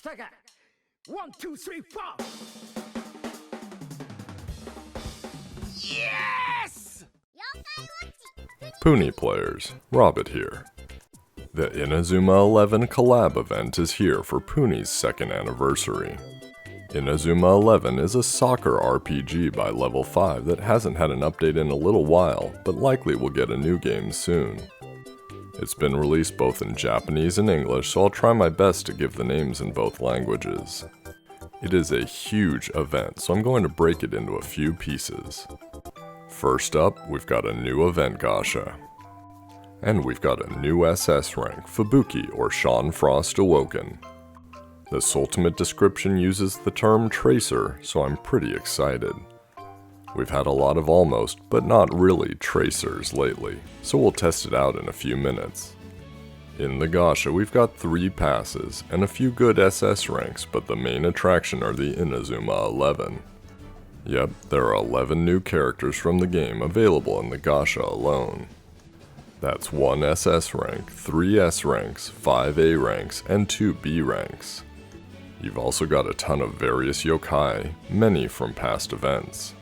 Sega. 1, 2, 3, 4. Yes! Yo-Kai Watch Puni players, Robbett here. The Inazuma 11 collab event is here for Puni's second anniversary. Inazuma 11 is a soccer RPG by level 5 that hasn't had an update in a little while, but likely will get a new game soon. It's been released both in Japanese and English, so I'll try my best to give the names in both languages. It is a huge event, so I'm going to break it into a few pieces. First up, we've got a new event Gasha. And we've got a new SS rank, Fubuki or Sean Frost Awoken. This ultimate description uses the term tracer, so I'm pretty excited. We've had a lot of almost, but not really, tracers lately, so we'll test it out in a few minutes. In the Gasha, we've got 3 passes, and a few good SS ranks, but the main attraction are the Inazuma 11. Yep, there are 11 new characters from the game available in the Gasha alone. That's 1 SS rank, 3 S ranks, 5 A ranks, and 2 B ranks. You've also got a ton of various yokai, many from past events.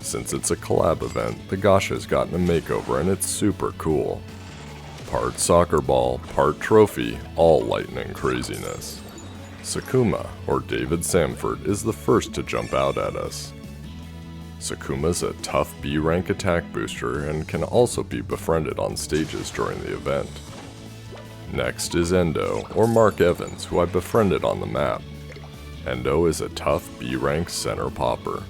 Since it's a collab event, the Gasha's gotten a makeover and it's super cool. Part soccer ball, part trophy, all lightning craziness. Sakuma, or David Samford, is the first to jump out at us. Sakuma's a tough B rank attack booster and can also be befriended on stages during the event. Next is Endo, or Mark Evans, who I befriended on the map. Endo is a tough B rank center popper.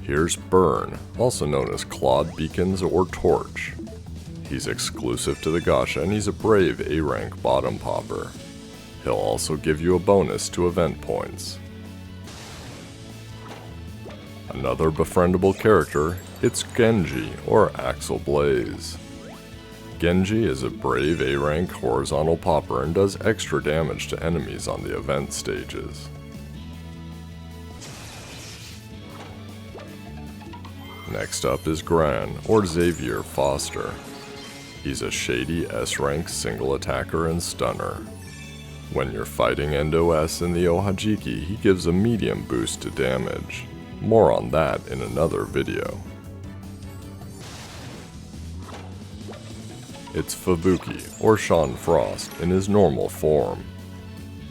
Here's Burn, also known as Clawed Beacons or Torch. He's exclusive to the Gasha and he's a brave A rank bottom popper. He'll also give you a bonus to event points. Another befriendable character, it's Genji or Axel Blaze. Genji is a brave A rank horizontal popper and does extra damage to enemies on the event stages. Next up is Gran, or Xavier Foster. He's a shady S-rank single attacker and stunner. When you're fighting Endo S in the Ohajiki, he gives a medium boost to damage. More on that in another video. It's Fubuki, or Sean Frost, in his normal form.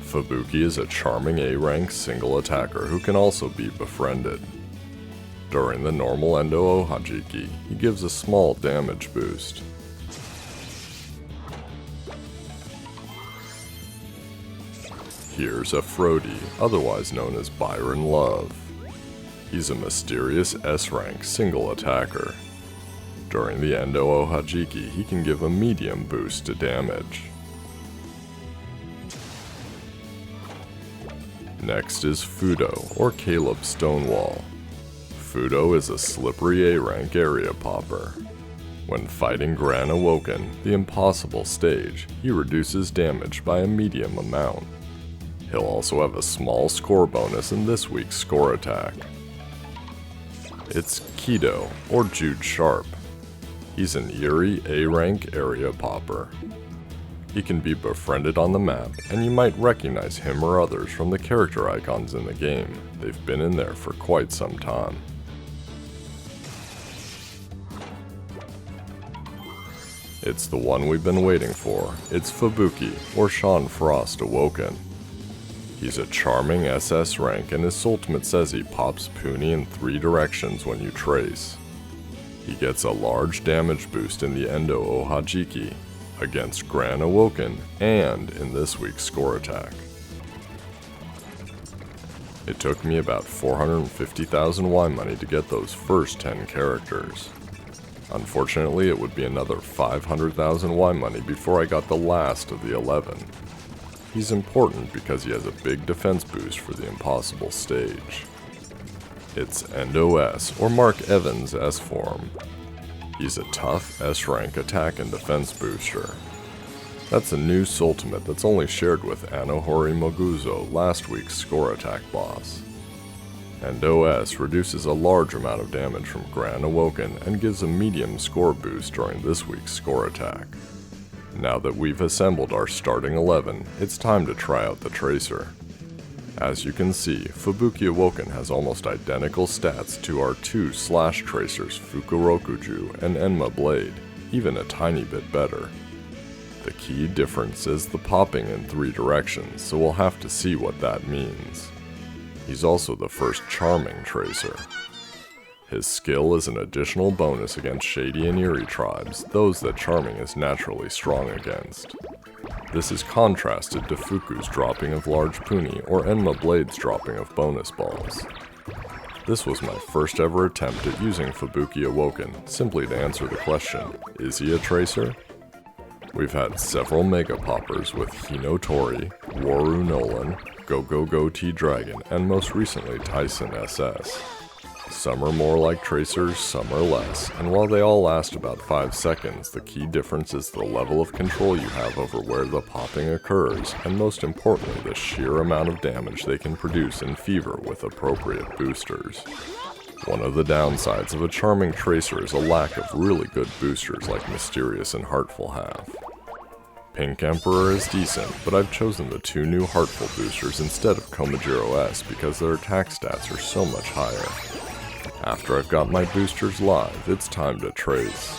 Fubuki is a charming A-rank single attacker who can also be befriended. During the normal Endo Ohajiki, he gives a small damage boost. Here's Aphrodite, otherwise known as Byron Love. He's a mysterious S-rank single attacker. During the Endo Ohajiki, he can give a medium boost to damage. Next is Fudo, or Caleb Stonewall. Fudo is a slippery A-rank area popper. When fighting Gran Awoken, the impossible stage, he reduces damage by a medium amount. He'll also have a small score bonus in this week's score attack. It's Kido, or Jude Sharp. He's an eerie A-rank area popper. He can be befriended on the map, and you might recognize him or others from the character icons in the game. They've been in there for quite some time. It's the one we've been waiting for. It's Fubuki, or Sean Frost Awoken. He's a charming SS rank and his ultimate says he pops Puni in 3 directions when you trace. He gets a large damage boost in the Endo Ohajiki, against Gran Awoken, and in this week's score attack. It took me about 450,000 Y money to get those first 10 characters. Unfortunately, it would be another 500,000 Y money before I got the last of the 11. He's important because he has a big defense boost for the impossible stage. It's Endo S, or Mark Evans S form. He's a tough S-rank attack and defense booster. That's a new ultimate that's only shared with Anohori Moguzo, last week's score attack boss. Endo S reduces a large amount of damage from Gran Awoken and gives a medium score boost during this week's score attack. Now that we've assembled our starting 11, it's time to try out the Tracer. As you can see, Fubuki Awoken has almost identical stats to our two slash tracers Fukurokuju and Enma Blade, even a tiny bit better. The key difference is the popping in 3 directions, so we'll have to see what that means. He's also the first charming tracer. His skill is an additional bonus against shady and eerie tribes, those that charming is naturally strong against. This is contrasted to Fuku's dropping of large puni or Enma Blade's dropping of bonus balls. This was my first ever attempt at using Fubuki Awoken, simply to answer the question, is he a tracer? We've had several Mega Poppers with Hinotori, Waru Nolan, Go T-Dragon, and most recently Tyson SS. Some are more like tracers, some are less, and while they all last about 5 seconds, the key difference is the level of control you have over where the popping occurs, and most importantly the sheer amount of damage they can produce in Fever with appropriate boosters. One of the downsides of a charming tracer is a lack of really good boosters like Mysterious and Heartful have. Pink Emperor is decent, but I've chosen the 2 new Heartful boosters instead of Komajiro S because their attack stats are so much higher. After I've got my boosters live, it's time to trace.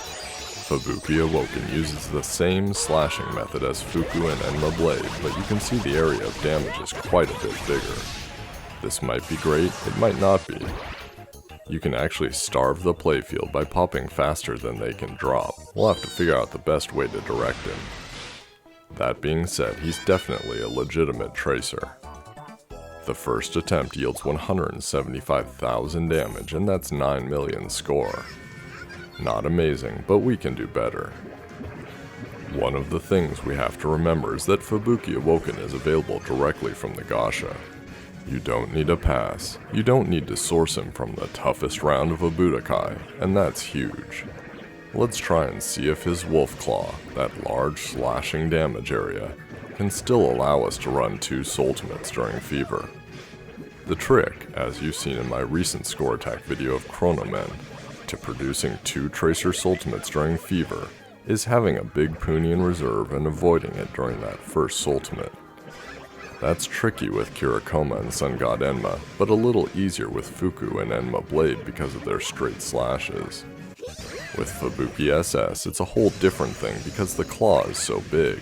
Fubuki Awoken uses the same slashing method as Fuku and Enma Blade, but you can see the area of damage is quite a bit bigger. This might be great, it might not be. You can actually starve the playfield by popping faster than they can drop. We'll have to figure out the best way to direct him. That being said, he's definitely a legitimate tracer. The first attempt yields 175,000 damage, and that's 9 million score. Not amazing, but we can do better. One of the things we have to remember is that Fubuki Awoken is available directly from the Gasha. You don't need a pass, you don't need to source him from the toughest round of a Budokai, and that's huge. Let's try and see if his Wolf Claw, that large slashing damage area, can still allow us to run 2 Soultimates during Fever. The trick, as you've seen in my recent score attack video of Chronomen, to producing 2 Tracer Soultimates during Fever, is having a big Puni in reserve and avoiding it during that first Soultimate. That's tricky with Kirakoma and Sun God Enma, but a little easier with Fuku and Enma Blade because of their straight slashes. With Fubuki SS, it's a whole different thing because the claw is so big.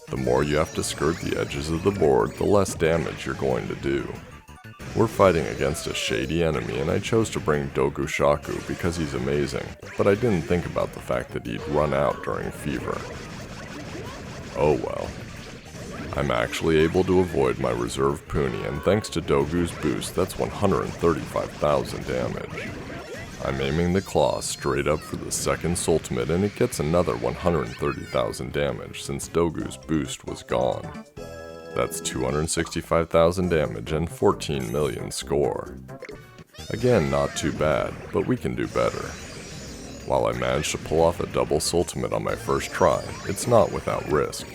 The more you have to skirt the edges of the board, the less damage you're going to do. We're fighting against a shady enemy and I chose to bring Dogushaku because he's amazing, but I didn't think about the fact that he'd run out during Fever. Oh well. I'm actually able to avoid my reserve Puni, and thanks to Dogu's boost, that's 135,000 damage. I'm aiming the claw straight up for the second Soultimate and it gets another 130,000 damage since Dogu's boost was gone. That's 265,000 damage and 14 million score. Again, not too bad, but we can do better. While I managed to pull off a double Soultimate on my first try, it's not without risk.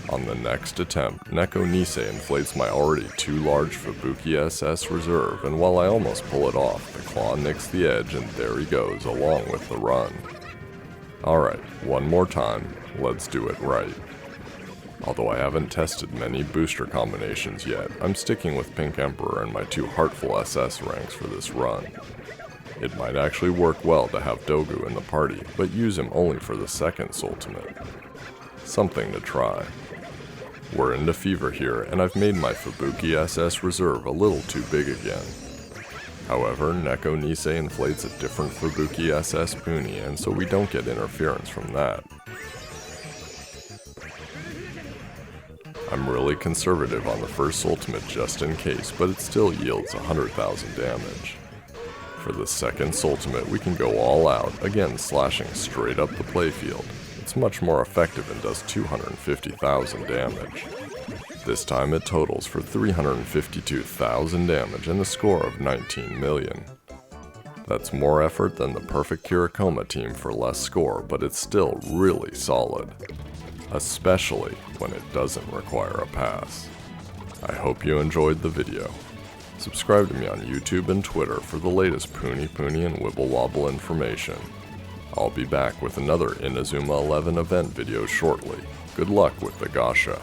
On the next attempt, Neko Nisei inflates my already too large Fubuki SS reserve, and while I almost pull it off, the claw nicks the edge and there he goes along with the run. Alright, one more time, let's do it right. Although I haven't tested many booster combinations yet, I'm sticking with Pink Emperor and my 2 Heartful SS ranks for this run. It might actually work well to have Dogu in the party, but use him only for the second Soultimate. Something to try. We're into Fever here, and I've made my Fubuki SS reserve a little too big again. However, Neko Nisei inflates a different Fubuki SS Puni, and so we don't get interference from that. I'm really conservative on the first Soultimate just in case, but it still yields 100,000 damage. For the second Soultimate, we can go all out, again slashing straight up the playfield. It's much more effective and does 250,000 damage. This time it totals for 352,000 damage and a score of 19 million. That's more effort than the perfect Kirakoma team for less score, but it's still really solid. Especially when it doesn't require a pass. I hope you enjoyed the video. Subscribe to me on YouTube and Twitter for the latest Puni Puni and Wibble Wobble information. I'll be back with another Inazuma 11 event video shortly. Good luck with the Gasha.